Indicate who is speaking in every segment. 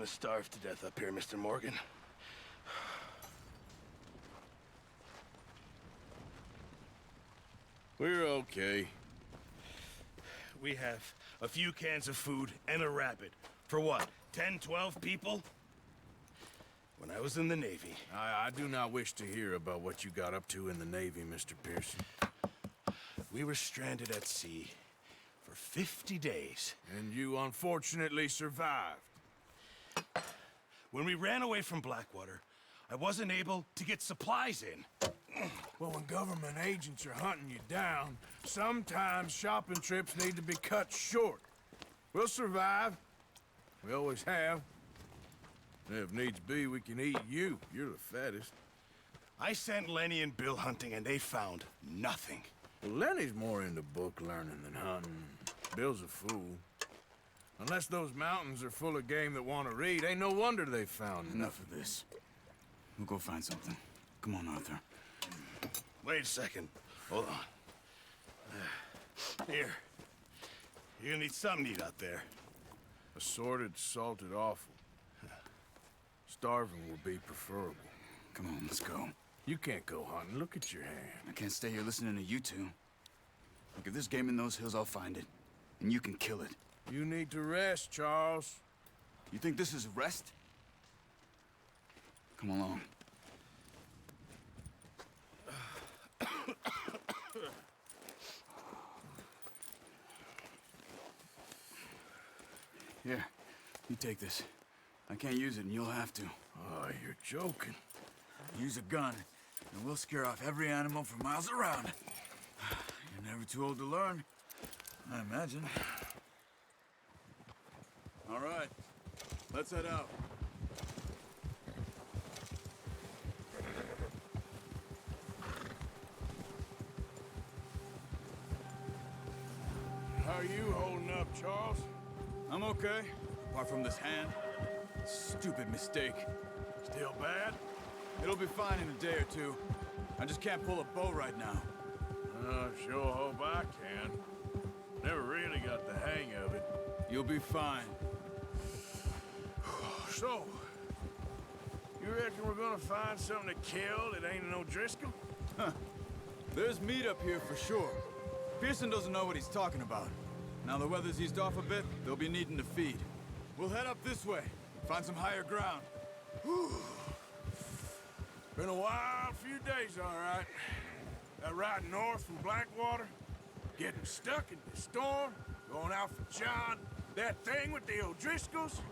Speaker 1: gonna starve to death up here, Mr. Morgan.
Speaker 2: We're okay.
Speaker 1: We have a few cans of food and a rabbit. For what, 10, 12 people? When I was in the Navy...
Speaker 2: I do not wish to hear about what you got up to in the Navy, Mr. Pearson.
Speaker 1: We were stranded at sea for 50 days.
Speaker 2: And you unfortunately survived.
Speaker 1: When we ran away from Blackwater, I wasn't able to get supplies in.
Speaker 2: Well, when government agents are hunting you down, sometimes shopping trips need to be cut short. We'll survive. We always have. And if needs be, we can eat you. You're the fattest.
Speaker 1: I sent Lenny and Bill hunting, and they found nothing.
Speaker 2: Well, Lenny's more into book learning than hunting. Bill's a fool. Unless those mountains are full of game that want to read, ain't no wonder they found
Speaker 3: Enough of this. We'll go find something. Come on, Arthur.
Speaker 1: Wait a second. Hold on. Here. You're gonna need something to eat out there.
Speaker 2: Assorted, salted offal. Starving would be preferable.
Speaker 3: Come on, let's go.
Speaker 2: You can't go hunting. Look at your hand.
Speaker 3: I can't stay here listening to you two. Look, if there's game in those hills, I'll find it. And you can kill it.
Speaker 2: You need to rest, Charles.
Speaker 3: You think this is rest? Come along. Here, you take this. I can't use it, and you'll have to.
Speaker 2: Oh, you're joking.
Speaker 3: Use a gun, and we'll scare off every animal for miles around. You're never too old to learn, I imagine. All right, let's head out.
Speaker 2: How are you holding up, Charles?
Speaker 3: I'm okay, apart from this hand. Stupid mistake.
Speaker 2: Still bad?
Speaker 3: It'll be fine in a day or two. I just can't pull a bow right now.
Speaker 2: Sure hope I can. Never really got the hang of it.
Speaker 3: You'll be fine.
Speaker 2: So, you reckon we're gonna find something to kill that ain't no Driscoll?
Speaker 3: There's meat up here for sure. Pearson doesn't know what he's talking about. Now the weather's eased off a bit, they'll be needing to feed. We'll head up this way, find some higher ground.
Speaker 2: Been a wild few days, all right. That ride north from Blackwater, getting stuck in the storm, going out for John, that thing with the O'Driscolls.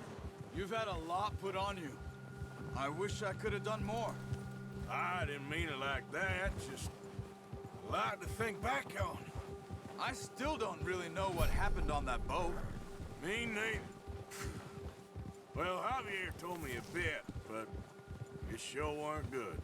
Speaker 3: You've had a lot put on you. I wish I could have done more.
Speaker 2: I didn't mean it like that, just a lot to think back on.
Speaker 3: I still don't really know what happened on that boat.
Speaker 2: Me neither. Well, Javier told me a bit, but it sure weren't good.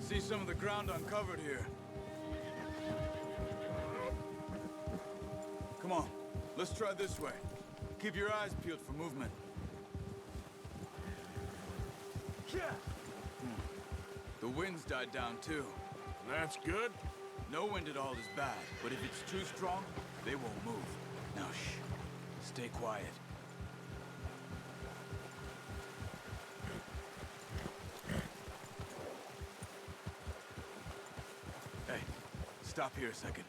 Speaker 3: See some of the ground uncovered here. Come on, let's try this way. Keep your eyes peeled for movement. The wind's died down too.
Speaker 2: That's good.
Speaker 3: No wind at all is bad, but if it's too strong, they won't move. Now shh, stay quiet. Hey, stop here a second.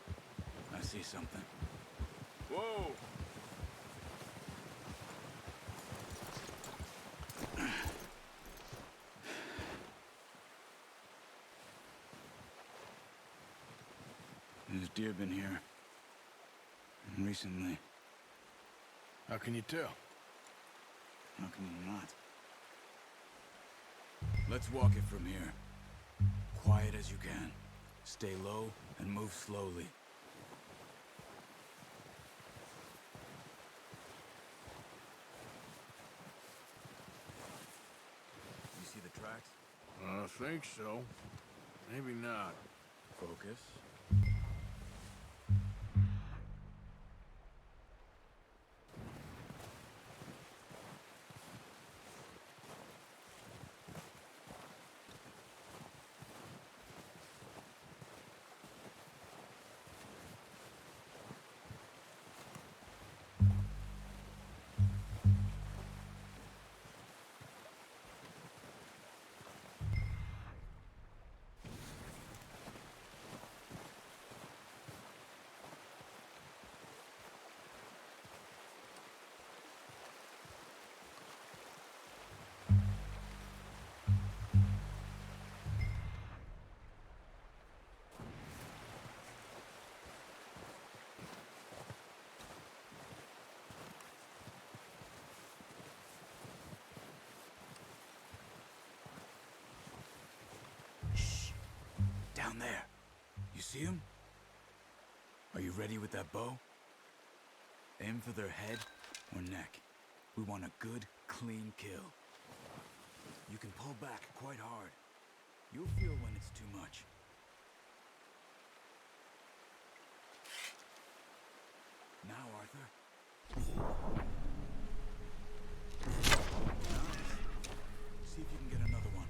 Speaker 3: I see something.
Speaker 2: Whoa!
Speaker 3: There's deer been here. Recently.
Speaker 2: How can you tell?
Speaker 3: How can you not? Let's walk it from here. Quiet as you can. Stay low and move slowly. You see the tracks?
Speaker 2: I think so. Maybe not.
Speaker 3: Focus. Down there. You see him? Are you ready with that bow? Aim for their head or neck. We want a good, clean kill. You can pull back quite hard. You'll feel when it's too much. Now, Arthur. Nice. See if you can get another one.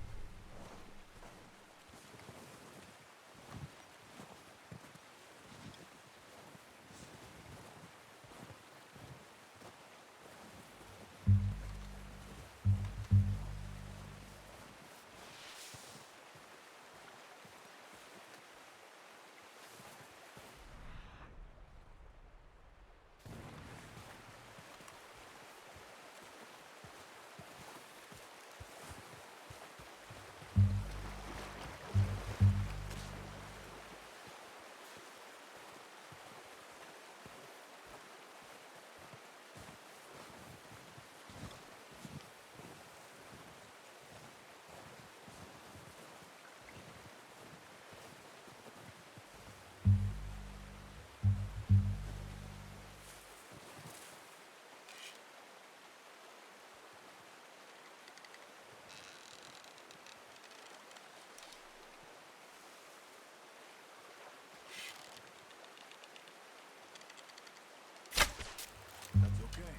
Speaker 3: That's okay.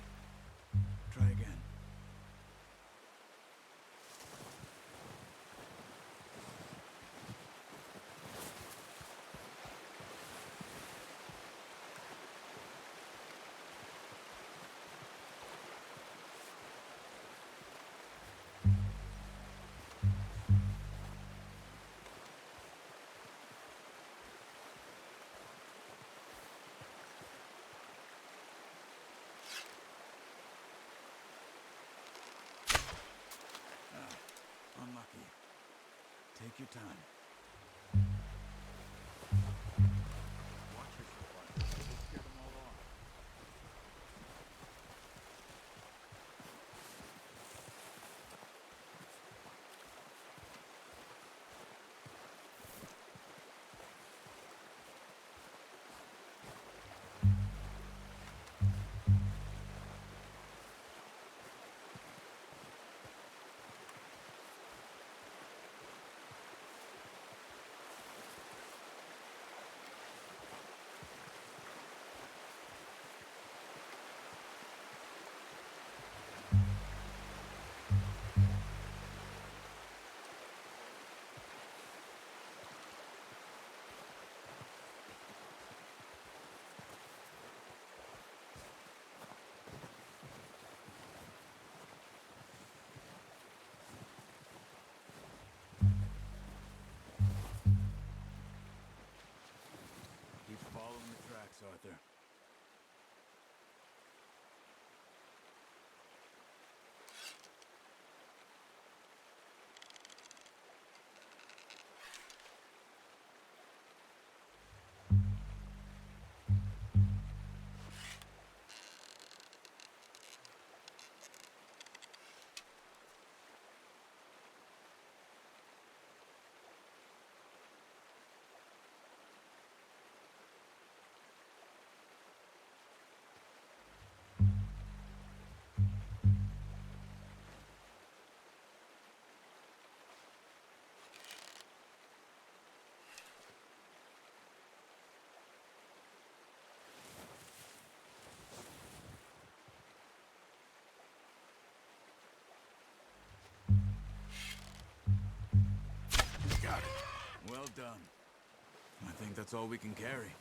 Speaker 3: Try again. Unlucky. Take your time. Watch yourself, Arthur. Don't scare them all off. done. I think that's all we can carry.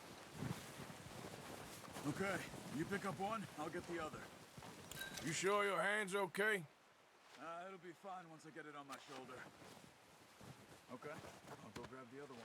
Speaker 3: Okay, you pick up one, I'll get the other.
Speaker 2: You sure your hand's okay?
Speaker 3: It'll be fine once I get it on my shoulder. Okay, I'll go grab the other one.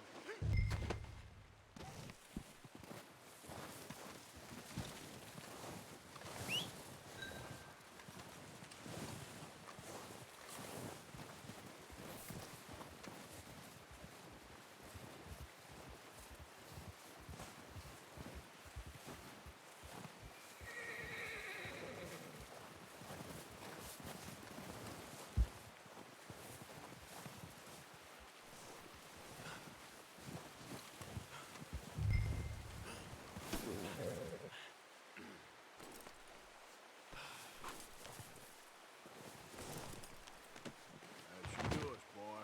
Speaker 2: That's yours, boy.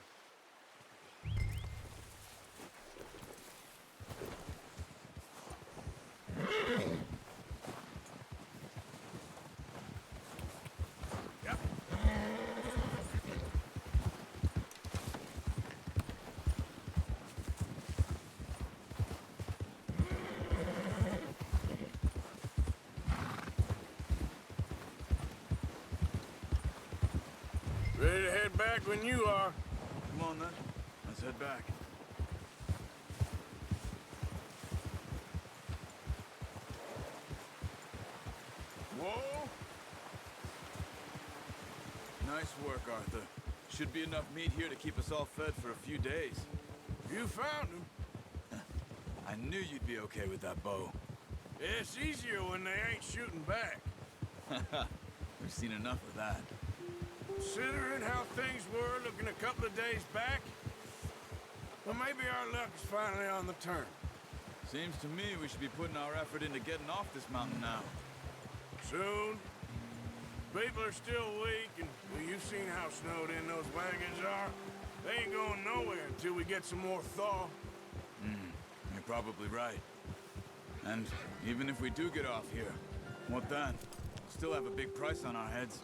Speaker 2: Yep. Ready to head back when you are.
Speaker 3: Come on then, let's head back.
Speaker 2: Whoa!
Speaker 3: Nice work, Arthur. Should be enough meat here to keep us all fed for a few days.
Speaker 2: You found him.
Speaker 3: I knew you'd be okay with that bow.
Speaker 2: It's easier when they ain't shooting back.
Speaker 3: We've seen enough of that.
Speaker 2: Considering how things were looking a couple of days back, well, maybe our luck is finally on the turn.
Speaker 3: Seems to me we should be putting our effort into getting off this mountain now.
Speaker 2: Soon. People are still weak, and well, you've seen how snowed in those wagons are. They ain't going nowhere until we get some more thaw.
Speaker 3: You're probably right. And even if we do get off here, what then? Still have a big price on our heads.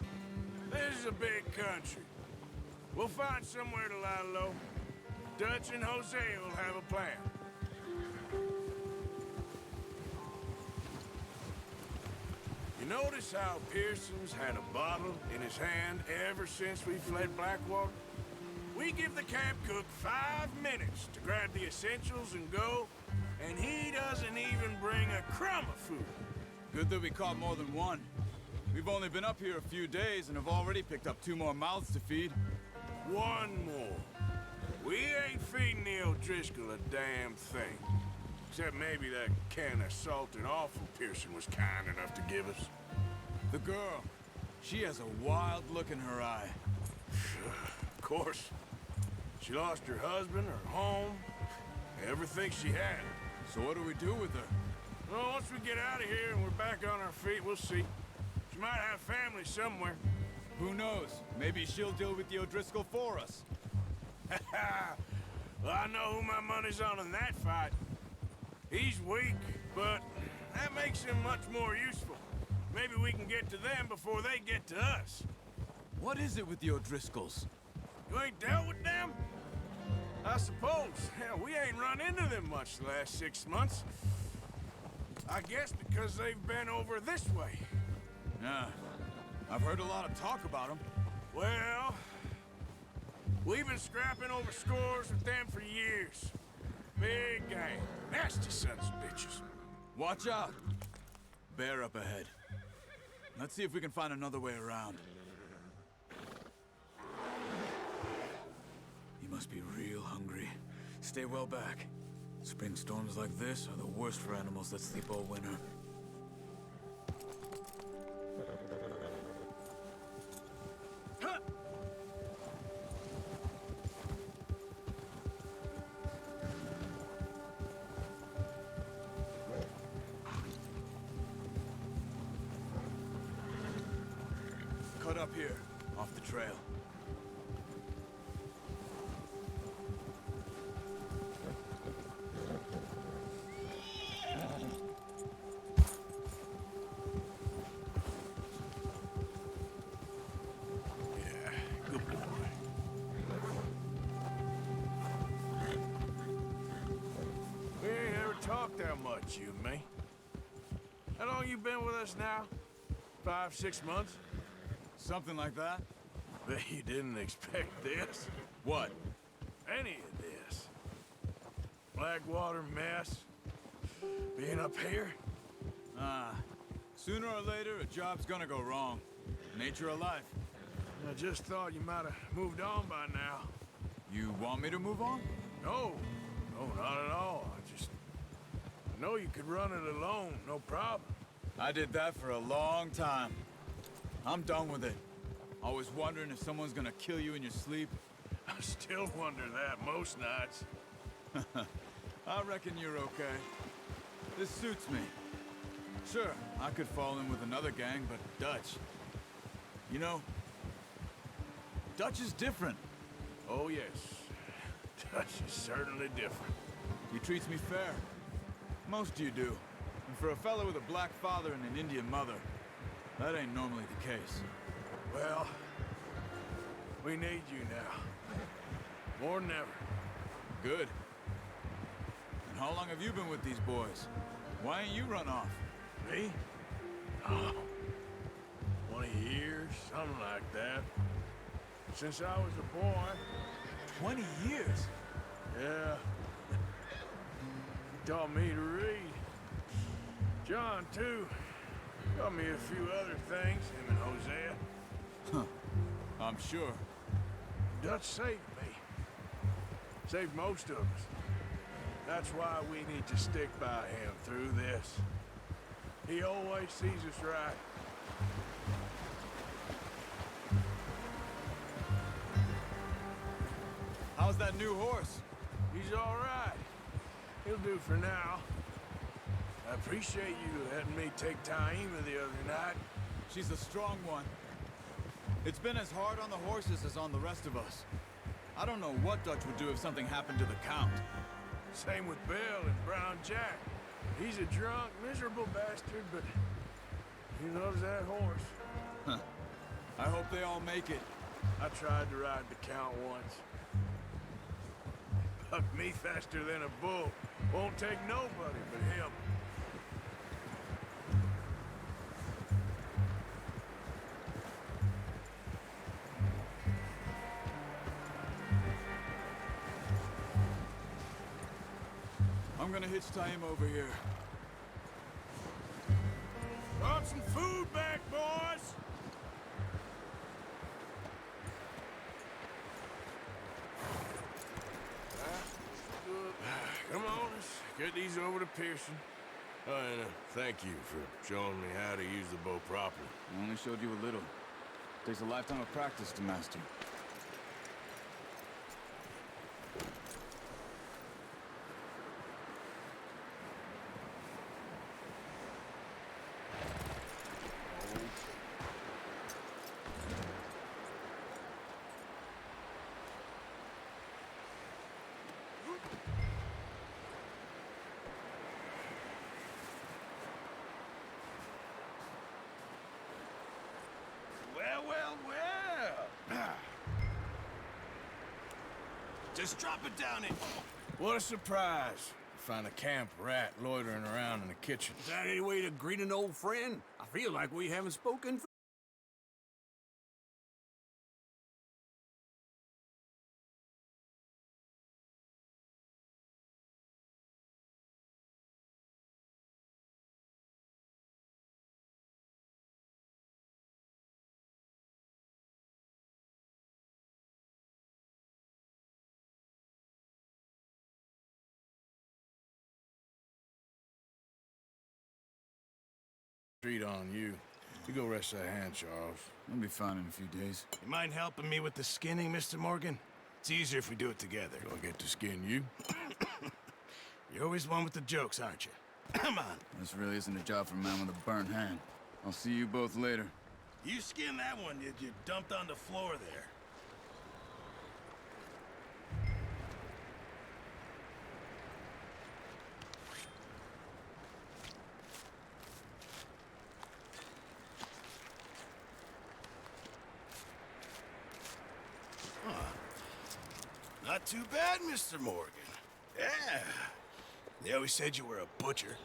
Speaker 2: This is a big country. We'll find somewhere to lie low. Dutch and Hosea will have a plan. You notice how Pearson's had a bottle in his hand ever since we fled Blackwater? We give the camp cook 5 minutes to grab the essentials and go, and he doesn't even bring a crumb of food.
Speaker 3: Good that we caught more than one. We've only been up here a few days and have already picked up 2 more mouths to feed.
Speaker 2: One more. We ain't feeding the O'Driscoll a damn thing. Except maybe that can of salt and offal Pearson was kind enough to give us.
Speaker 3: The girl, she has a wild look in her eye.
Speaker 2: Of course. She lost her husband, her home, everything she had.
Speaker 3: So what do we do with her?
Speaker 2: Well, once we get out of here and we're back on our feet, we'll see. She might have family somewhere.
Speaker 3: Who knows? Maybe she'll deal with the O'Driscoll for us.
Speaker 2: Well, I know who my money's on in that fight. He's weak, but that makes him much more useful. Maybe we can get to them before they get to us.
Speaker 3: What is it with the O'Driscolls?
Speaker 2: You ain't dealt with them? I suppose. Hell, we ain't run into them much the last 6 months. I guess because they've been over this way.
Speaker 3: Yeah, I've heard a lot of talk about them.
Speaker 2: Well, we've been scrapping over scores with them for years. Big gang. Nasty sons of bitches.
Speaker 3: Watch out! Bear up ahead. Let's see if we can find another way around. You must be real hungry. Stay well back. Spring storms like this are the worst for animals that sleep all winter. Cut up here, off the trail.
Speaker 2: Yeah, good boy. much, you and me. How long you been with us now? 5, 6 months?
Speaker 3: Something like that?
Speaker 2: Bet you didn't expect this.
Speaker 3: What?
Speaker 2: Any of this. Blackwater mess. Being up here.
Speaker 3: Sooner or later, a job's gonna go wrong. Nature of life.
Speaker 2: I just thought you might have moved on by now.
Speaker 3: You want me to move on?
Speaker 2: No, not at all. I know you could run it alone, no problem.
Speaker 3: I did that for a long time. I'm done with it. Always wondering if someone's gonna kill you in your sleep.
Speaker 2: I still wonder that most nights.
Speaker 3: I reckon you're okay. This suits me. Sure, I could fall in with another gang, but Dutch... You know, Dutch is different.
Speaker 2: Oh, yes. Dutch is certainly different.
Speaker 3: He treats me fair. Most of you do. And for a fellow with a black father and an Indian mother, that ain't normally the case.
Speaker 2: Well, we need you now. More than ever.
Speaker 3: Good. And how long have you been with these boys? Why ain't you run off?
Speaker 2: Me? Oh, 20 years, something like that. Since I was a boy.
Speaker 3: 20 years?
Speaker 2: Yeah. He taught me to read. John, too. Taught me a few other things, him and Hosea.
Speaker 3: Huh. I'm sure.
Speaker 2: Dutch saved me. Saved most of us. That's why we need to stick by him through this. He always sees us right.
Speaker 3: How's that new horse?
Speaker 2: He's all right. He'll do for now. I appreciate you letting me take Taima the other night.
Speaker 3: She's a strong one. It's been as hard on the horses as on the rest of us. I don't know what Dutch would do if something happened to the Count.
Speaker 2: Same with Bill and Brown Jack. He's a drunk, miserable bastard, but he loves that horse.
Speaker 3: Huh. I hope they all make it.
Speaker 2: I tried to ride the Count once. Bucked me faster than a bull. Won't take nobody but him.
Speaker 3: I'm gonna hitch Taima over here.
Speaker 2: Brought some food back, boys! Come on, let's get these over to Pearson. Oh, and thank you for showing me how to use the bow properly.
Speaker 3: I only showed you a little. Takes a lifetime of practice to master.
Speaker 1: Well. Just drop it down in.
Speaker 2: What a surprise. Find a camp rat loitering around in the kitchen.
Speaker 4: Is that any way to greet an old friend? I feel like we haven't spoken for...
Speaker 2: Street on you. You go rest that hand, Charles.
Speaker 3: I'll be fine in a few days.
Speaker 1: You mind helping me with the skinning, Mr. Morgan? It's easier if we do it together.
Speaker 2: Gonna get to skin you?
Speaker 1: You're always one with the jokes, aren't you? Come on.
Speaker 3: This really isn't a job for a man with a burnt hand. I'll see you both later.
Speaker 1: You skinned that one you dumped on the floor there. Not too bad, Mr. Morgan. Yeah. They always said you were a butcher.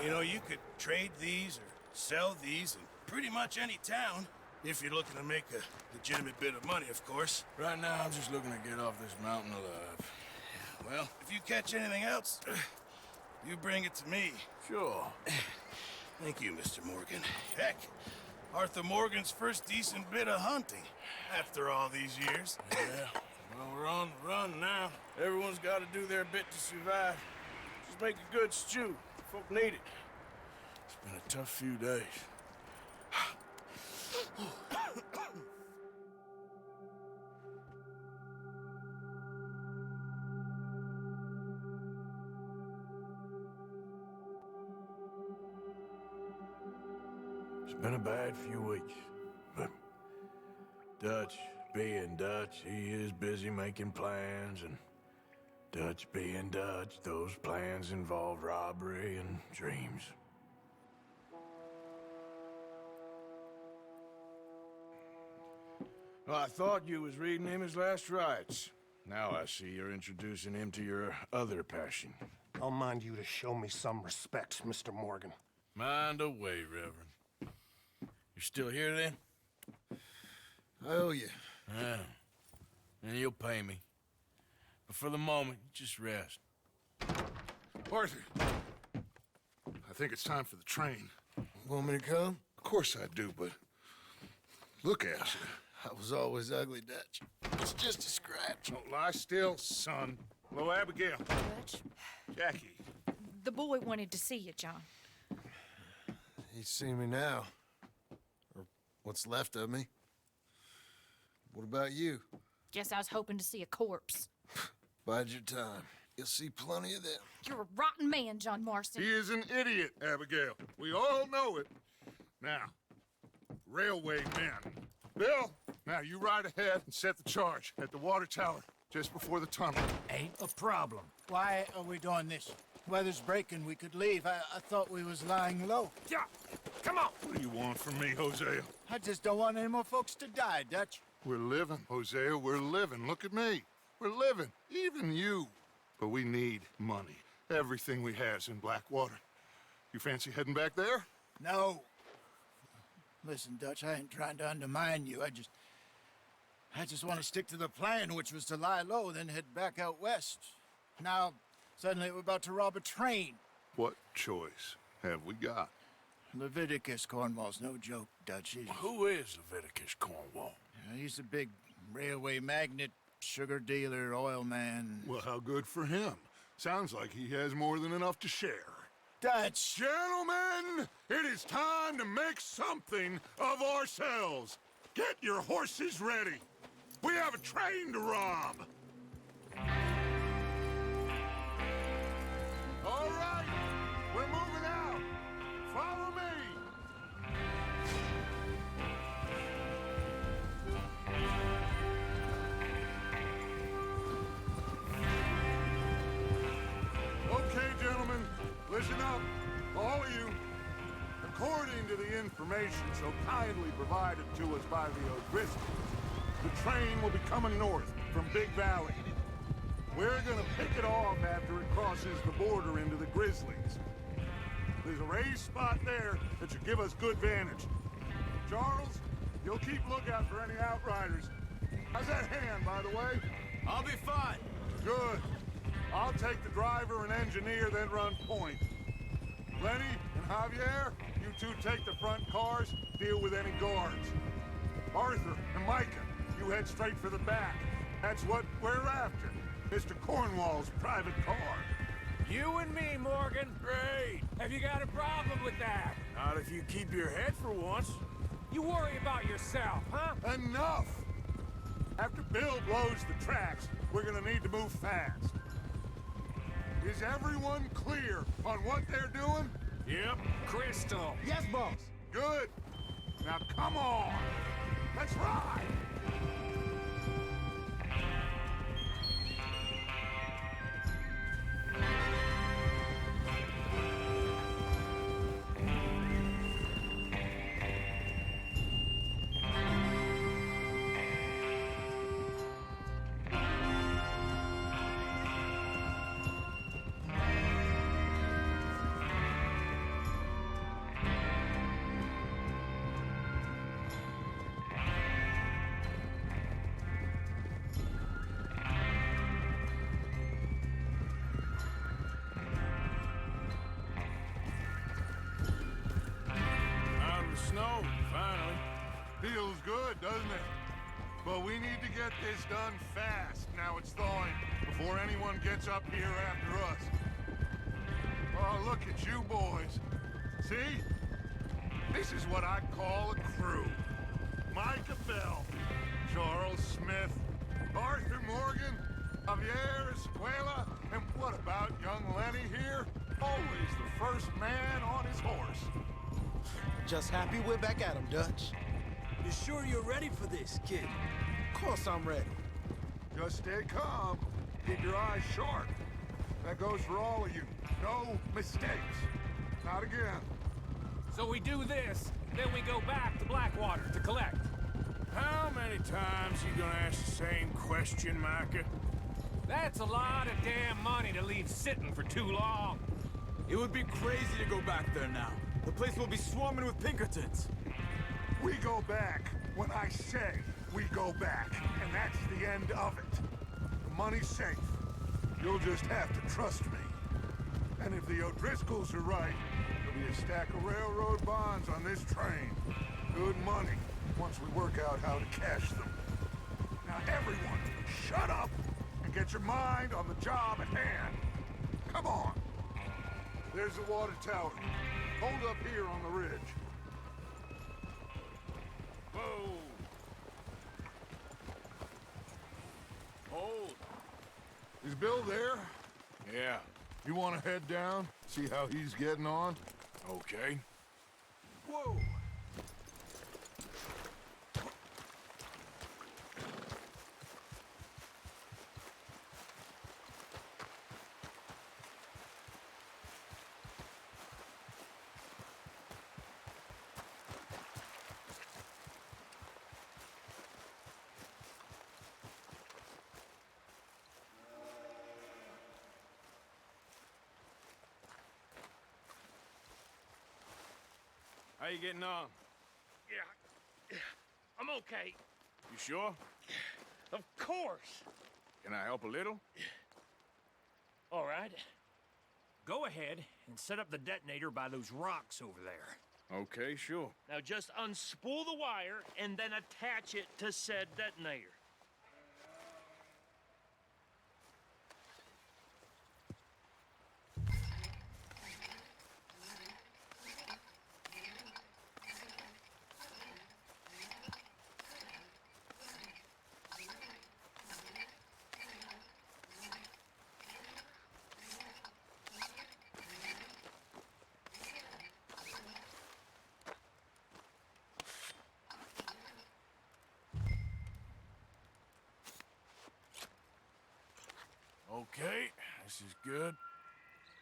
Speaker 1: You know, you could trade these or sell these in pretty much any town. If you're looking to make a legitimate bit of money, of course.
Speaker 2: Right now, I'm just looking to get off this mountain alive.
Speaker 1: Well, if you catch anything else, you bring it to me.
Speaker 2: Sure.
Speaker 1: Thank you, Mr. Morgan. Heck, Arthur Morgan's first decent bit of hunting after all these years.
Speaker 2: Yeah. Well, we're on the run now. Everyone's got to do their bit to survive. Just make a good stew. Folk need it. It's been a tough few days. It's been a bad few weeks, but Dutch being Dutch, he is busy making plans, and Dutch being Dutch, those plans involve robbery and dreams. Well, I thought you was reading him his last rites. Now I see you're introducing him to your other passion.
Speaker 5: I'll mind you to show me some respect, Mr. Morgan.
Speaker 2: Mind away, Reverend. You still here, then?
Speaker 5: I owe you.
Speaker 2: Yeah. And you'll pay me. But for the moment, just rest.
Speaker 6: Arthur, I think it's time for the train.
Speaker 5: Want me to come?
Speaker 6: Of course I do, but look at you.
Speaker 5: I was always ugly, Dutch. It's just a scratch.
Speaker 6: Don't lie still, son. Hello, Abigail.
Speaker 7: Dutch,
Speaker 6: Jackie.
Speaker 7: the boy wanted to see you, John.
Speaker 5: He's seen me now. Or what's left of me. What about you?
Speaker 7: Guess I was hoping to see a corpse.
Speaker 5: Bide your time. You'll see plenty of them.
Speaker 7: You're a rotten man, John Marston.
Speaker 6: He is an idiot, Abigail. We all know it. Now, railway men. Bill, now you ride ahead and set the charge at the water tower just before the tunnel.
Speaker 8: Ain't a problem. Why are we doing this? Weather's breaking. We could leave. I thought we was lying low.
Speaker 6: Yeah, come on. What do you want from me, Hosea?
Speaker 8: I just don't want any more folks to die, Dutch.
Speaker 6: We're living, Hosea. We're living. Look at me. We're living. Even you. But we need money. Everything we has in Blackwater. You fancy heading back there?
Speaker 8: No. Listen, Dutch, I ain't trying to undermine you. I just want to stick to the plan, which was to lie low, then head back out west. Now, suddenly we're about to rob a train.
Speaker 6: What choice have we got?
Speaker 8: Leviticus Cornwall's no joke, Dutch.
Speaker 2: Who is Leviticus Cornwall?
Speaker 8: He's a big railway magnate, sugar dealer, oil man.
Speaker 6: Well, how good for him. Sounds like he has more than enough to share.
Speaker 8: Dutch!
Speaker 6: Gentlemen, it is time to make something of ourselves. Get your horses ready. We have a train to rob. All right, we're moving out. Follow me. Okay, gentlemen, listen up, all of you. According to the information so kindly provided to us by the O'Driscolls, the train will be coming north from Big Valley. We're gonna pick it off after it crosses the border into the Grizzlies. There's a raised spot there that should give us good vantage. Charles, you'll keep lookout for any outriders. How's that hand, by the way?
Speaker 4: I'll be fine.
Speaker 6: Good. I'll take the driver and engineer, then run point. Lenny and Javier, you two take the front cars, deal with any guards. Arthur and Micah, you head straight for the back. That's what we're after. Mr. Cornwall's private car.
Speaker 4: You and me, Morgan.
Speaker 2: Great.
Speaker 4: Have you got a problem with that?
Speaker 2: Not if you keep your head for once.
Speaker 4: You worry about yourself, huh?
Speaker 6: Enough! After Bill blows the tracks, we're gonna need to move fast. Is everyone clear on what they're doing?
Speaker 2: Yep.
Speaker 4: Crystal.
Speaker 8: Yes, boss.
Speaker 6: Good. Now come on. Let's ride. doesn't it? But we need to get this done fast. Now it's thawing, before anyone gets up here after us. Oh, look at you boys. See? This is what I call a crew. Micah Bell, Charles Smith, Arthur Morgan, Javier Escuela, and what about young Lenny here? Always the first man on his horse.
Speaker 9: Just happy we're back at 'em, Dutch.
Speaker 4: You sure you're ready for this, kid?
Speaker 9: Of course I'm ready.
Speaker 6: Just stay calm. Keep your eyes sharp. That goes for all of you. No mistakes. Not again.
Speaker 10: So we do this, then we go back to Blackwater to collect.
Speaker 2: How many times you gonna ask the same question, Micah?
Speaker 10: That's a lot of damn money to leave sitting for too long.
Speaker 3: It would be crazy to go back there now. The place will be swarming with Pinkertons.
Speaker 6: We go back when I say we go back, and that's the end of it. The money's safe. You'll just have to trust me. And if the O'Driscolls are right, there'll be a stack of railroad bonds on this train. Good money, once we work out how to cash them. Now everyone, shut up and get your mind on the job at hand. Come on. There's the water tower. Hold up here on the ridge. Whoa. Hold. Is Bill there?
Speaker 2: Yeah.
Speaker 6: You want to head down? See how he's getting on?
Speaker 2: Okay.
Speaker 6: Whoa!
Speaker 2: How you getting on?
Speaker 10: Yeah, I'm okay.
Speaker 2: You sure?
Speaker 10: Of course.
Speaker 2: Can I help a little?
Speaker 10: All right. Go ahead and set up the detonator by those rocks over there.
Speaker 2: Okay, sure.
Speaker 10: Now just unspool the wire and then attach it to said detonator.
Speaker 2: Okay, this is good.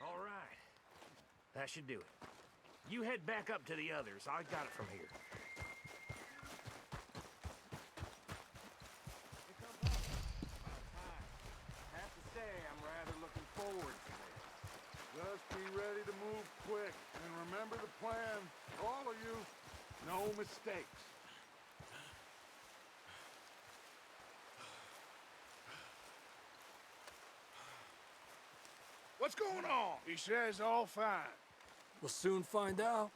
Speaker 10: All right. That should do it. You head back up to the others. I got it from here.
Speaker 6: Have to say, I'm rather looking forward to this. Just be ready to move quick, and remember the plan. All of you, no mistakes. What's going on?
Speaker 2: He says all fine.
Speaker 4: We'll soon find out.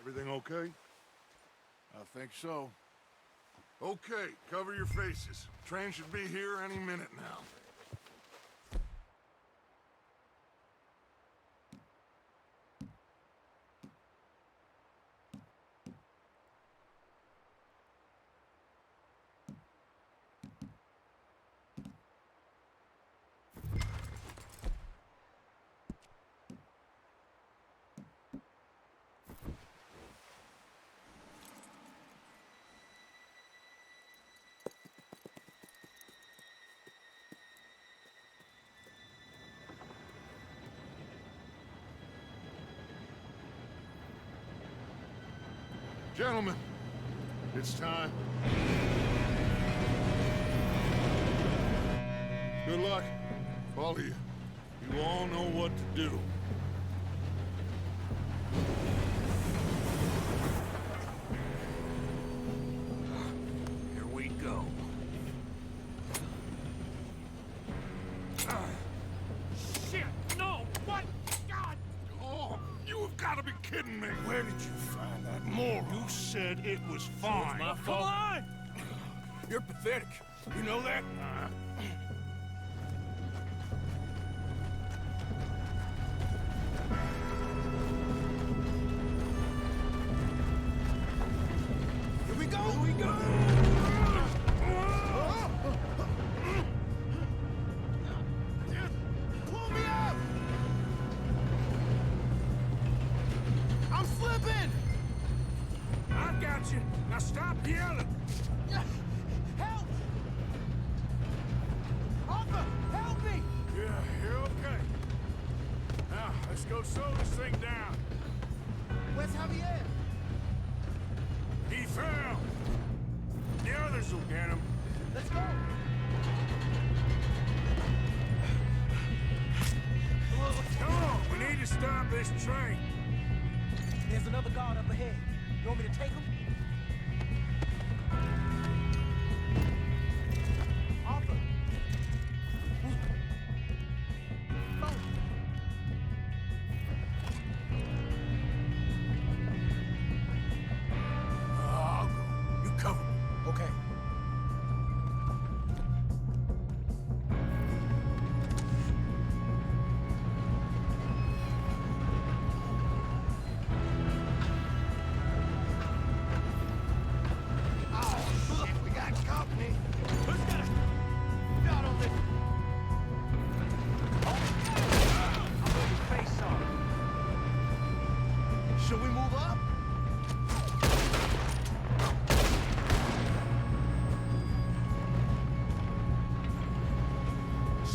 Speaker 6: Everything okay?
Speaker 2: I think so.
Speaker 6: Okay, cover your faces. Train should be here any minute now. Gentlemen, it's time. Good luck, all of you. You all know what to do.
Speaker 10: Here we go. Shit! No! What?
Speaker 6: gotta be kidding me!
Speaker 2: Where did you find that moron?
Speaker 1: You said it was fine.
Speaker 2: my fault.
Speaker 10: Come on!
Speaker 2: You're pathetic. You know that? Here we go! Here we go!
Speaker 9: Pull me up! I'm slipping!
Speaker 2: I got you. Now stop yelling.
Speaker 9: Help! Arthur, help me!
Speaker 2: Yeah, you're okay. Now, let's go slow this thing down.
Speaker 9: Where's Javier?
Speaker 2: He fell. The others will get him.
Speaker 9: Let's go!
Speaker 2: Come on, we need to stop this train.
Speaker 9: There's another guard up ahead. You want me to take him? Arthur! Oh.
Speaker 2: I'll go. You cover me.
Speaker 9: Okay. Should we move up?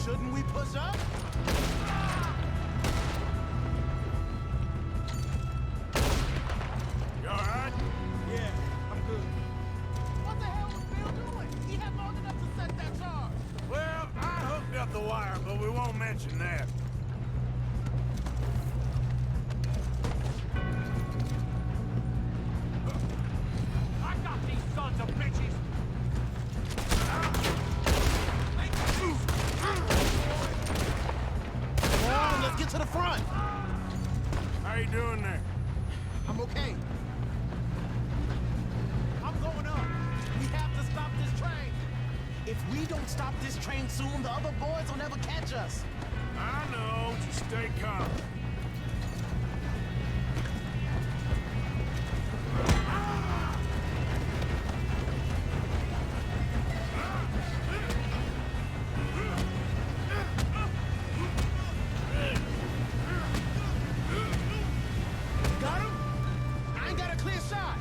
Speaker 9: Shouldn't we push up?
Speaker 2: You all right?
Speaker 9: Yeah, I'm good. What the hell was Bill doing? He had long enough to set that charge.
Speaker 2: Well, I hooked up the wire, but we won't mention that.
Speaker 10: I got these sons of bitches!
Speaker 9: Come on, let's get to the front.
Speaker 2: How you doing there?
Speaker 9: I'm okay. I'm going up. We have to stop this train. If we don't stop this train soon, the other boys will never catch us.
Speaker 2: I know. Just stay calm.
Speaker 9: Got him? I ain't got a clear shot.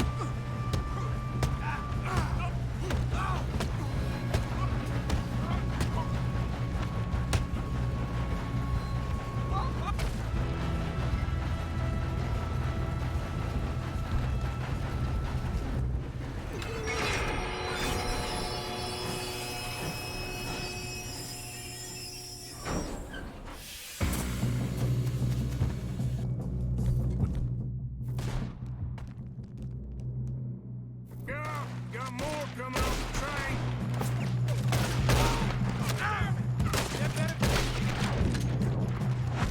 Speaker 2: Got more coming off the train.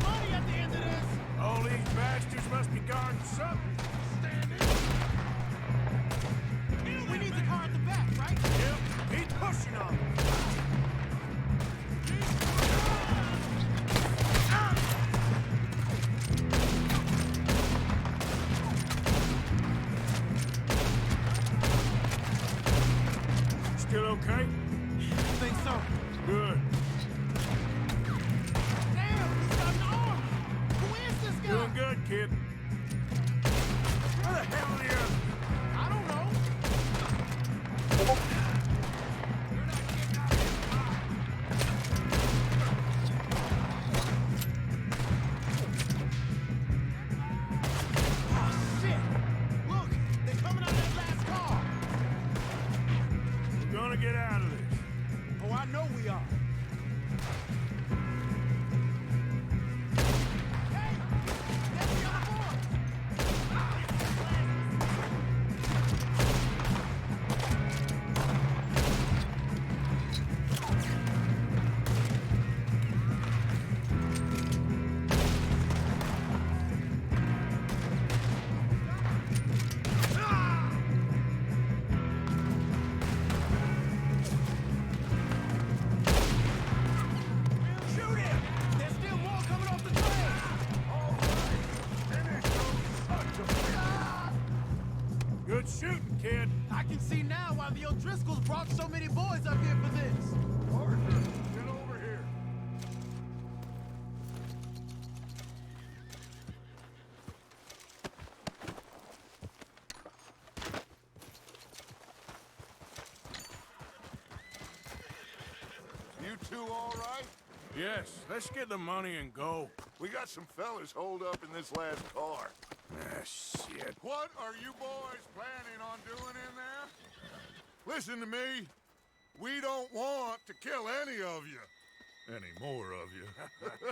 Speaker 9: Money at the end of this.
Speaker 2: All these bastards must be guarding something.
Speaker 9: We need the car at the back, right?
Speaker 2: Yep, he's pushing on me. Still okay?
Speaker 9: I think so.
Speaker 2: Good.
Speaker 9: Damn, he's got an arm. Who is this guy?
Speaker 2: Doing good, kid. Where the hell are the others?
Speaker 9: I don't know. Oh, shit. Look, they're coming out of that last car.
Speaker 2: We're gonna get out of this.
Speaker 9: Oh, I know we are. Hey, there's the other boy.
Speaker 2: shooting, kid.
Speaker 9: I can see now why the O'Driscolls brought so many boys up here for this.
Speaker 6: Parker, get over here. You two all right?
Speaker 2: Yes, let's get the money and go.
Speaker 6: We got some fellas holed up in this last car.
Speaker 2: Ah, shit.
Speaker 6: What are you boys planning on doing in there? Listen to me. We don't want to kill any of you. Any more of you.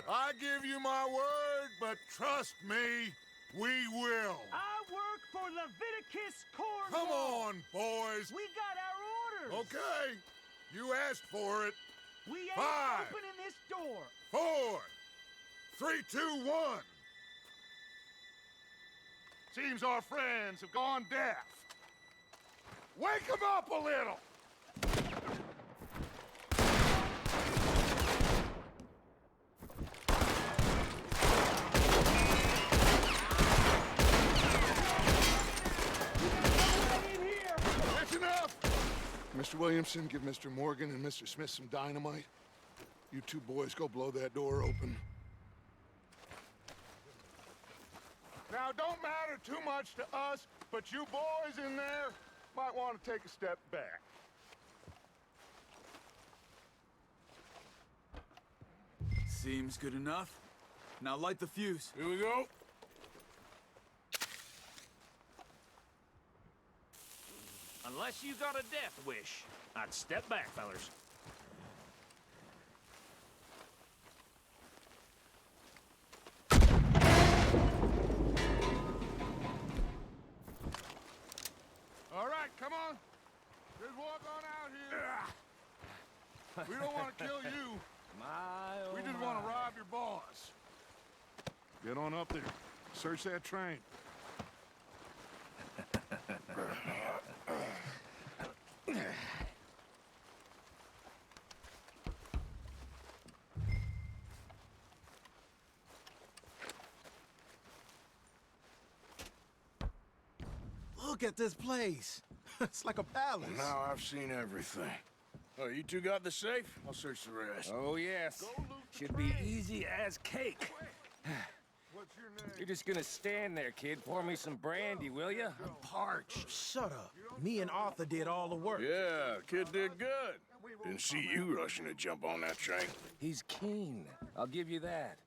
Speaker 6: I give you my word, but trust me, we will.
Speaker 10: I work for Leviticus Corps.
Speaker 6: Come on, boys.
Speaker 10: We got our orders.
Speaker 6: Okay. You asked for it.
Speaker 10: We ain't
Speaker 6: 5,
Speaker 10: opening this door.
Speaker 6: 4, 3, 2, 1. Seems our friends have gone deaf. Wake them up a little. That's enough. Mr. Williamson, give Mr. Morgan and Mr. Smith some dynamite. You two boys go blow that door open. Now, don't matter too much to us, but you boys in there might want to take a step back.
Speaker 3: Seems good enough. Now light the fuse.
Speaker 2: Here we go.
Speaker 10: Unless you got a death wish, I'd step back, fellers.
Speaker 6: All right, come on. Just walk on out here. We don't want to kill you. We just want to rob your boss. Get on up there. Search that train.
Speaker 9: Look at this place. It's like a palace.
Speaker 2: Now I've seen everything. Oh, you two got the safe? I'll search the rest.
Speaker 11: Oh, yes. Should be easy as cake.
Speaker 6: What's your name?
Speaker 11: You're just gonna stand there, kid. Pour me some brandy, will ya?
Speaker 9: Parched. Shut up. Me and Arthur did all the work.
Speaker 2: Yeah, kid did good. Didn't see you rushing to jump on that train.
Speaker 11: He's keen. I'll give you that.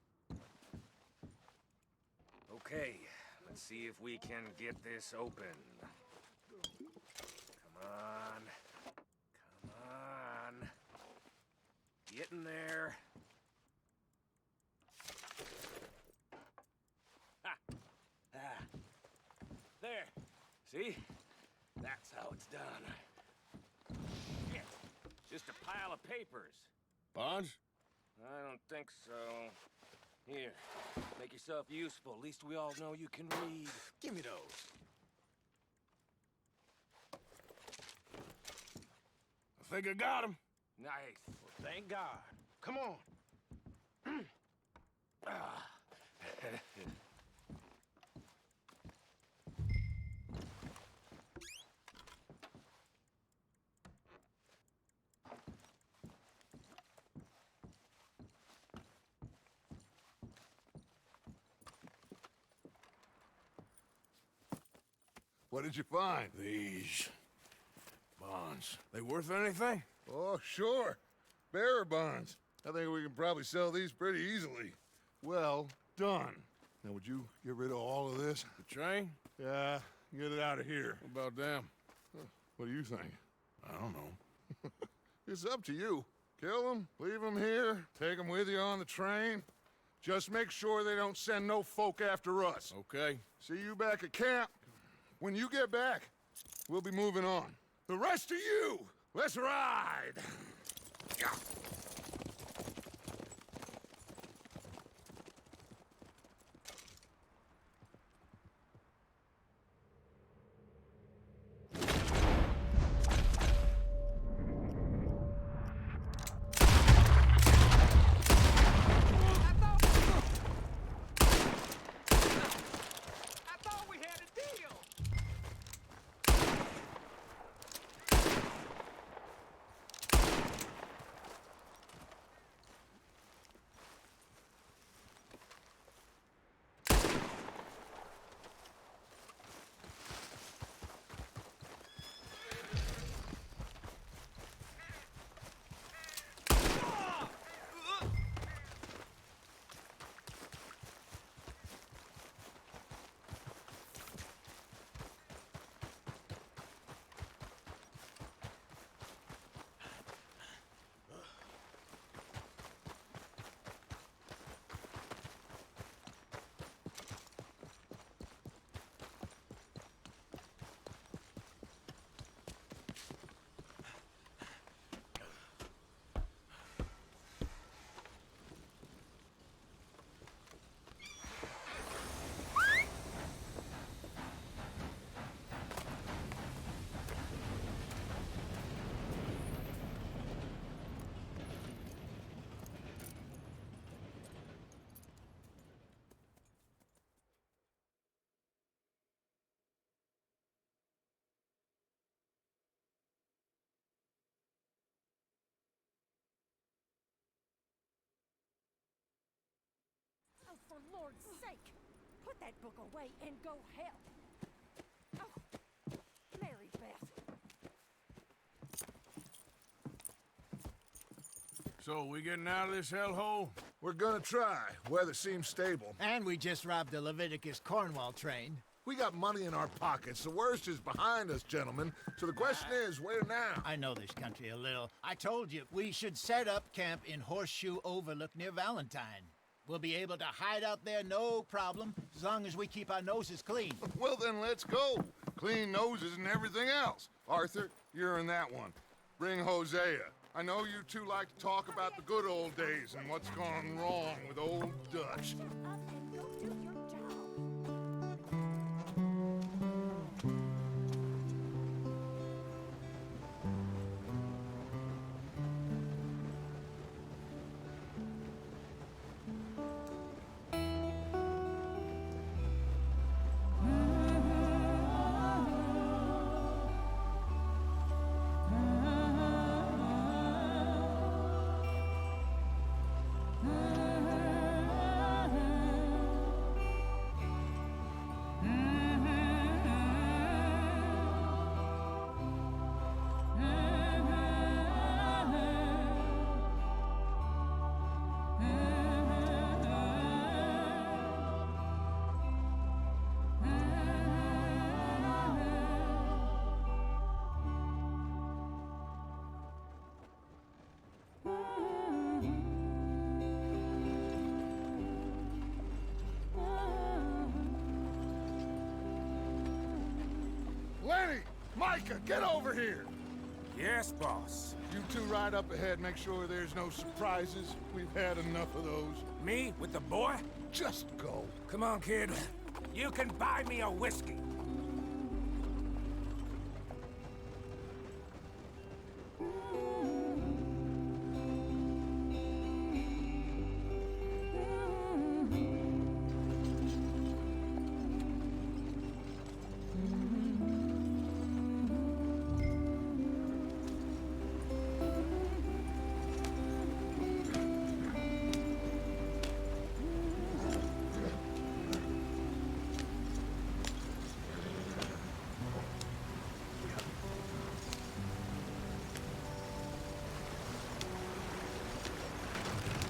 Speaker 11: Okay, let's see if we can get this open. Come on. Come on. Get in there. Ha! Ah. There. See? That's how it's done. Shit. Just a pile of papers.
Speaker 2: Bonds?
Speaker 11: I don't think so. Here, make yourself useful. At least we all know you can read.
Speaker 9: Give me those.
Speaker 2: I think I got him.
Speaker 11: Nice.
Speaker 9: Well, thank God. Come on.
Speaker 11: Ah.
Speaker 6: What did you find?
Speaker 2: These bonds. They worth anything?
Speaker 6: Oh, sure. Bearer bonds. I think we can probably sell these pretty easily. Well done. Now, would you get rid of all of this?
Speaker 2: The train?
Speaker 6: Yeah, get it out of here.
Speaker 2: What about them?
Speaker 6: What do you think?
Speaker 2: I don't know.
Speaker 6: It's up to you. Kill them, leave them here, take them with you on the train. Just make sure they don't send no folk after us.
Speaker 2: Okay.
Speaker 6: See you back at camp. When you get back, we'll be moving on. The rest of you, let's ride! Yeah.
Speaker 10: I thought we had a deal.
Speaker 12: Lord's sake! Put that book away and go help. Oh, Mary Beth.
Speaker 2: So, we getting out of this hellhole?
Speaker 6: We're gonna try. Weather seems stable.
Speaker 8: And we just robbed the Leviticus Cornwall train.
Speaker 6: We got money in our pockets. The worst is behind us, gentlemen. So the question is, where now?
Speaker 8: I know this country a little. I told you, we should set up camp in Horseshoe Overlook near Valentine. We'll be able to hide out there, no problem, as long as we keep our noses clean.
Speaker 6: Well, then let's go. Clean noses and everything else. Arthur, you're in that one. Bring Hosea. I know you two like to talk about the good old days and what's gone wrong with old Dutch.
Speaker 12: Shut up and go do your job.
Speaker 6: Lenny! Micah, get over here!
Speaker 4: Yes, boss.
Speaker 6: You two ride up ahead, make sure there's no surprises. We've had enough of those.
Speaker 4: Me with the boy?
Speaker 6: Just go.
Speaker 4: Come on, kid. You can buy me a whiskey.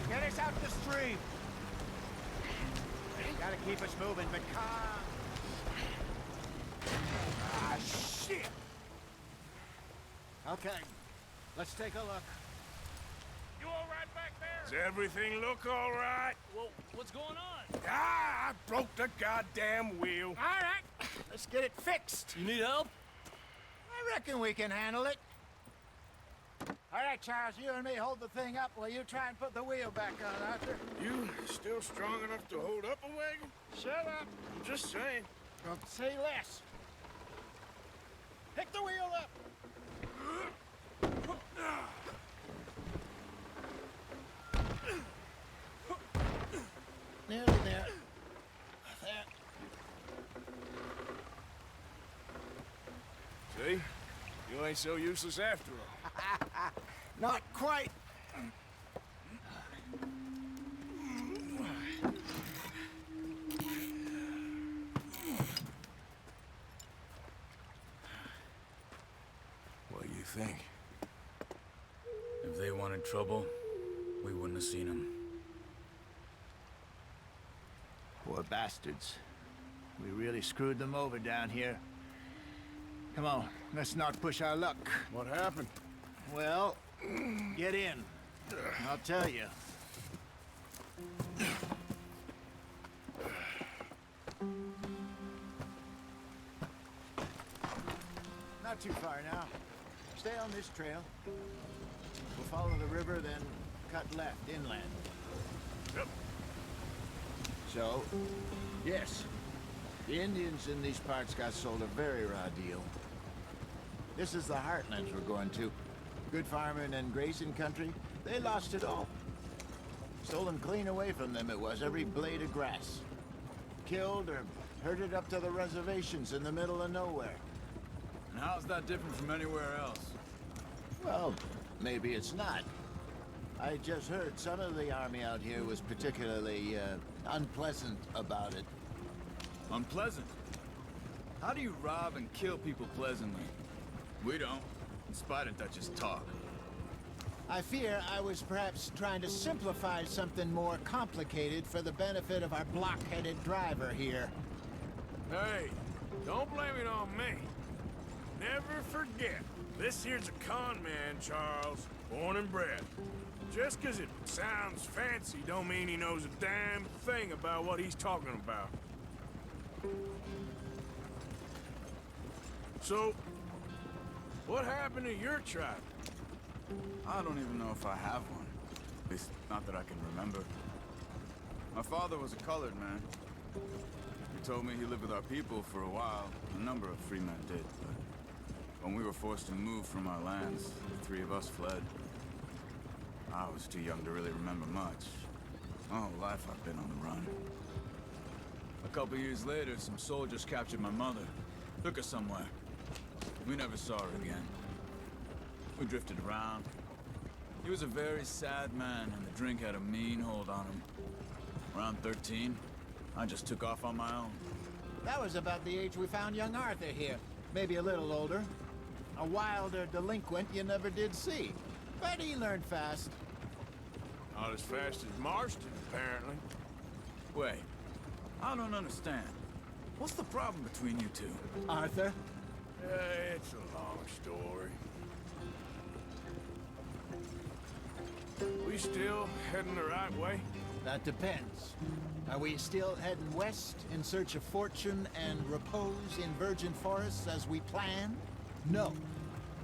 Speaker 8: Get us out the stream. Gotta keep us moving, but calm.
Speaker 4: Ah, shit!
Speaker 8: Okay, let's take a look.
Speaker 10: You all right back there?
Speaker 2: Does everything look all right?
Speaker 10: Well, what's going on?
Speaker 2: Ah, I broke the goddamn wheel.
Speaker 8: All right, let's get it fixed.
Speaker 10: You need help?
Speaker 8: I reckon we can handle it. All right, Charles, you and me hold the thing up while you try and put the wheel back on, Arthur.
Speaker 2: You still strong enough to hold up a wagon?
Speaker 8: Shut up.
Speaker 2: I'm just saying.
Speaker 8: Don't say less. Pick the wheel up. Nearly there. There.
Speaker 2: See? You ain't so useless after all.
Speaker 8: Not quite.
Speaker 2: What do you think?
Speaker 3: If they wanted trouble, we wouldn't have seen them.
Speaker 8: Poor bastards. We really screwed them over down here. Come on, let's not push our luck.
Speaker 2: What happened?
Speaker 8: Well, get in. I'll tell you. Not too far now. Stay on this trail. We'll follow the river, then cut left inland.
Speaker 2: Yep.
Speaker 8: So, yes, the Indians in these parts got sold a very raw deal. This is the heartlands we're going to. Good farming and grazing country, they lost it all. Stolen clean away from them it was, every blade of grass. Killed or herded up to the reservations in the middle of nowhere.
Speaker 3: And how's that different from anywhere else?
Speaker 8: Well, maybe it's not. I just heard some of the army out here was particularly unpleasant about it.
Speaker 3: Unpleasant? How do you rob and kill people pleasantly? We don't, in spite of Dutch's talk.
Speaker 8: I fear I was perhaps trying to simplify something more complicated for the benefit of our block-headed driver here.
Speaker 2: Hey, don't blame it on me. Never forget, this here's a con man, Charles, born and bred. Just 'cause it sounds fancy don't mean he knows a damn thing about what he's talking about. So, what happened to your tribe?
Speaker 3: I don't even know if I have one. At least, not that I can remember. My father was a colored man. He told me he lived with our people for a while. A number of free men did, but when we were forced to move from our lands, the three of us fled. I was too young to really remember much. My whole life I've been on the run. A couple years later, some soldiers captured my mother. Took her somewhere. We never saw her again. We drifted around. He was a very sad man, and the drink had a mean hold on him. Around 13, I just took off on my own.
Speaker 8: That was about the age we found young Arthur here. Maybe a little older. A wilder delinquent you never did see. But he learned fast.
Speaker 2: Not as fast as Marston, apparently.
Speaker 3: Wait, I don't understand. What's the problem between you two?
Speaker 8: Arthur?
Speaker 2: It's a long story. We still heading the right way?
Speaker 8: That depends. Are we still heading west in search of fortune and repose in virgin forests as we planned? No.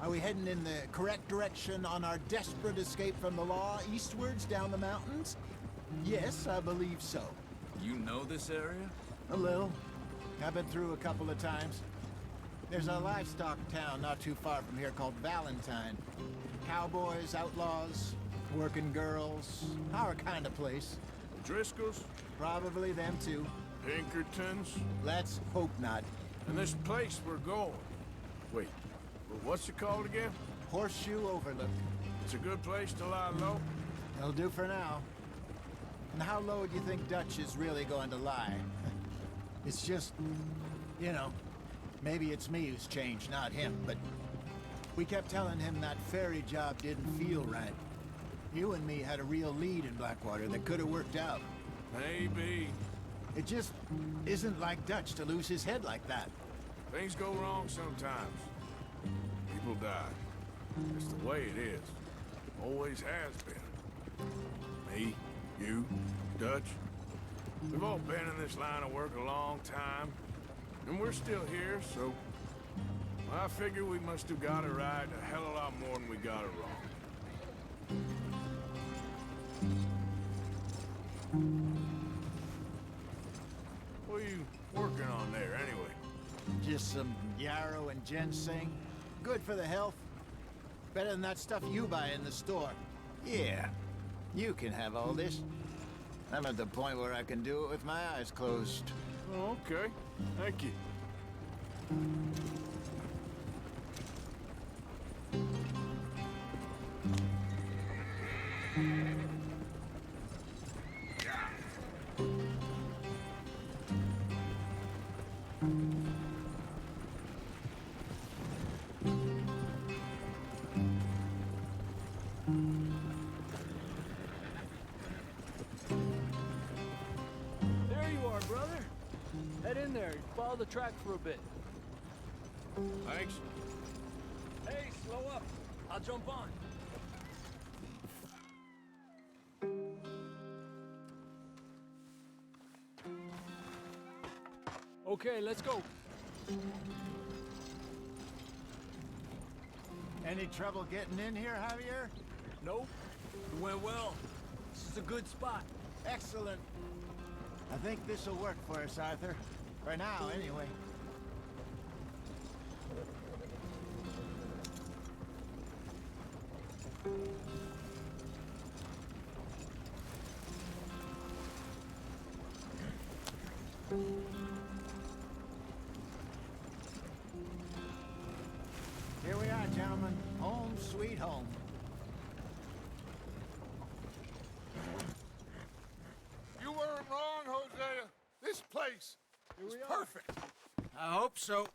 Speaker 8: Are we heading in the correct direction on our desperate escape from the law eastwards down the mountains? Yes, I believe so.
Speaker 3: You know this area?
Speaker 8: A little. I've been through a couple of times. There's a livestock town not too far from here called Valentine. Cowboys, outlaws, working girls, our kind of place.
Speaker 2: Driscolls?
Speaker 8: Probably them too.
Speaker 2: Pinkertons?
Speaker 8: Let's hope not.
Speaker 2: And this place we're going. Wait, what's it called again?
Speaker 8: Horseshoe Overlook.
Speaker 2: It's a good place to lie low?
Speaker 8: It'll do for now. And how low do you think Dutch is really going to lie? It's just, you know, maybe it's me who's changed, not him, but we kept telling him that ferry job didn't feel right. You and me had a real lead in Blackwater that could have worked out.
Speaker 2: Maybe.
Speaker 8: It just isn't like Dutch to lose his head like that.
Speaker 2: Things go wrong sometimes. People die. It's the way it is. Always has been. Me, you, Dutch. We've all been in this line of work a long time. And we're still here, so... I figure we must have got it right a hell of a lot more than we got it wrong. What are you working on there, anyway?
Speaker 8: Just some yarrow and ginseng. Good for the health. Better than that stuff you buy in the store. Yeah, you can have all this. I'm at the point where I can do it with my eyes closed.
Speaker 2: Oh, okay. Thank you.
Speaker 13: There you are, brother. Head in there. Follow the track for a bit.
Speaker 2: Thanks.
Speaker 10: Hey, slow up. I'll jump on.
Speaker 13: Okay, let's go.
Speaker 8: Any trouble getting in here, Javier?
Speaker 13: Nope. It went well. This is a good spot.
Speaker 8: Excellent. I think this'll work for us, Arthur. For now, anyway. Here we are, gentlemen. Home sweet home.
Speaker 6: place. It's perfect.
Speaker 8: I hope so.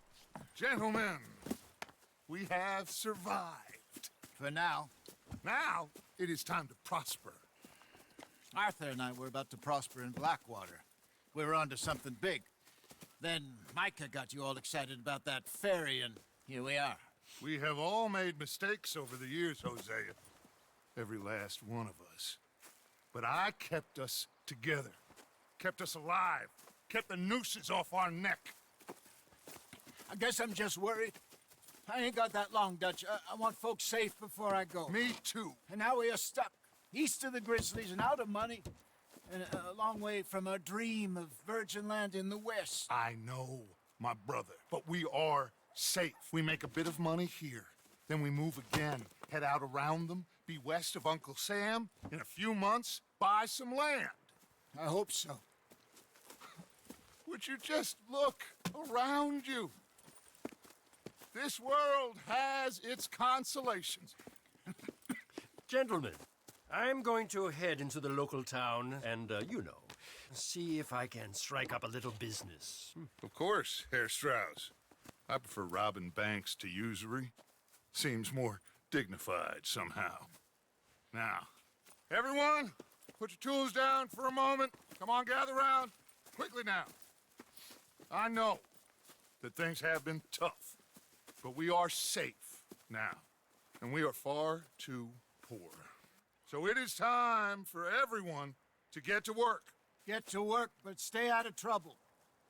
Speaker 6: Gentlemen, we have survived.
Speaker 8: For now.
Speaker 6: Now, it is time to prosper.
Speaker 8: Arthur and I were about to prosper in Blackwater. We were onto something big. Then Micah got you all excited about that ferry, and here we are.
Speaker 6: We have all made mistakes over the years, Hosea. Every last one of us. But I kept us together. Kept us alive. Kept the nooses off our neck.
Speaker 8: I guess I'm just worried. I ain't got that long, Dutch. I want folks safe before I go.
Speaker 6: Me too.
Speaker 8: And now we are stuck, east of the Grizzlies and out of money, and a long way from our dream of virgin land in the west.
Speaker 6: I know, my brother, but we are safe. We make a bit of money here, then we move again, head out around them, be west of Uncle Sam, in a few months, buy some land.
Speaker 8: I hope so.
Speaker 6: Would you just look around you? This world has its consolations.
Speaker 10: Gentlemen, I'm going to head into the local town and, see if I can strike up a little business.
Speaker 6: Of course, Herr Strauss. I prefer robbing banks to usury. Seems more dignified somehow. Now, everyone, put your tools down for a moment. Come on, gather round. Quickly now. I know that things have been tough, but we are safe now, and we are far too poor. So it is time for everyone to get to work.
Speaker 8: Get to work, but stay out of trouble.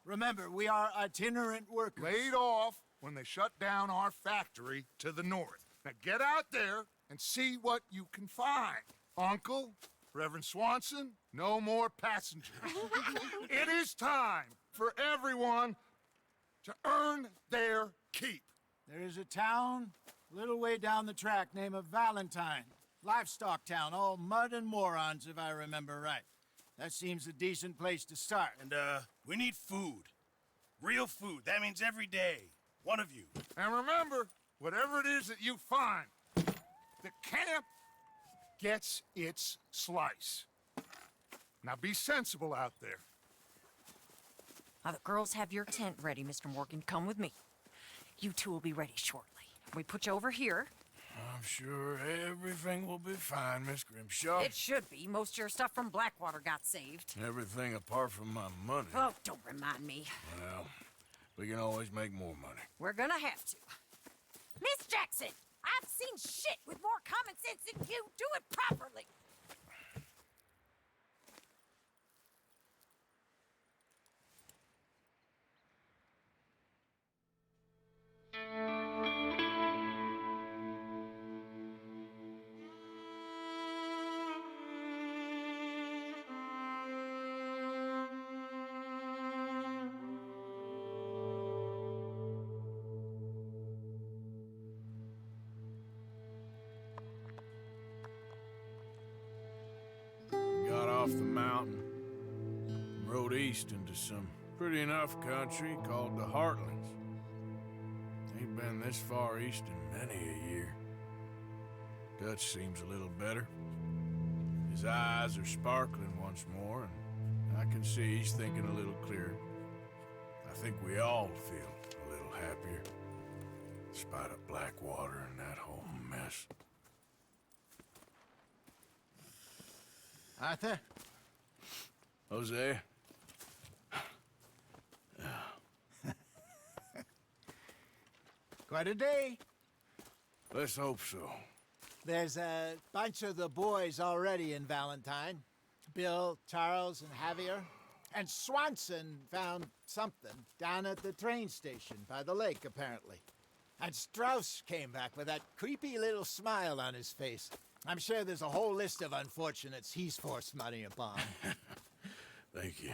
Speaker 8: Remember, we are itinerant workers.
Speaker 6: Laid off when they shut down our factory to the north. Now get out there and see what you can find. Uncle, Reverend Swanson, no more passengers. It is time for everyone to earn their keep.
Speaker 8: There is a town a little way down the track named Valentine. Livestock town, all mud and morons, if I remember right. That seems a decent place to start.
Speaker 1: And, we need food. Real food. That means every day. One of you.
Speaker 6: And remember, whatever it is that you find, the camp gets its slice. Now be sensible out there.
Speaker 14: Now, the girls have your tent ready, Mr. Morgan. Come with me. You two will be ready shortly. We put you over here.
Speaker 2: I'm sure everything will be fine, Miss Grimshaw.
Speaker 14: It should be. Most of your stuff from Blackwater got saved.
Speaker 2: Everything apart from my money.
Speaker 14: Oh, don't remind me.
Speaker 2: Well, we can always make more money.
Speaker 14: We're gonna have to. Miss Jackson, I've seen shit with more common sense than you. Do it properly.
Speaker 2: Got off the mountain, rode east into some pretty enough country called the Heartlands. Ain't been this far east in many a year. Dutch seems a little better. His eyes are sparkling once more, and I can see he's thinking a little clearer. I think we all feel a little happier, in spite of Blackwater and that whole mess.
Speaker 8: Arthur?
Speaker 2: Jose?
Speaker 8: Quite a day.
Speaker 2: Let's hope so.
Speaker 8: There's a bunch of the boys already in Valentine. Bill, Charles, and Javier. And Swanson found something down at the train station by the lake, apparently. And Strauss came back with that creepy little smile on his face. I'm sure there's a whole list of unfortunates he's forced money upon.
Speaker 2: Thank you.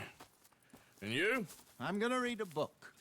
Speaker 2: And you?
Speaker 8: I'm gonna read a book.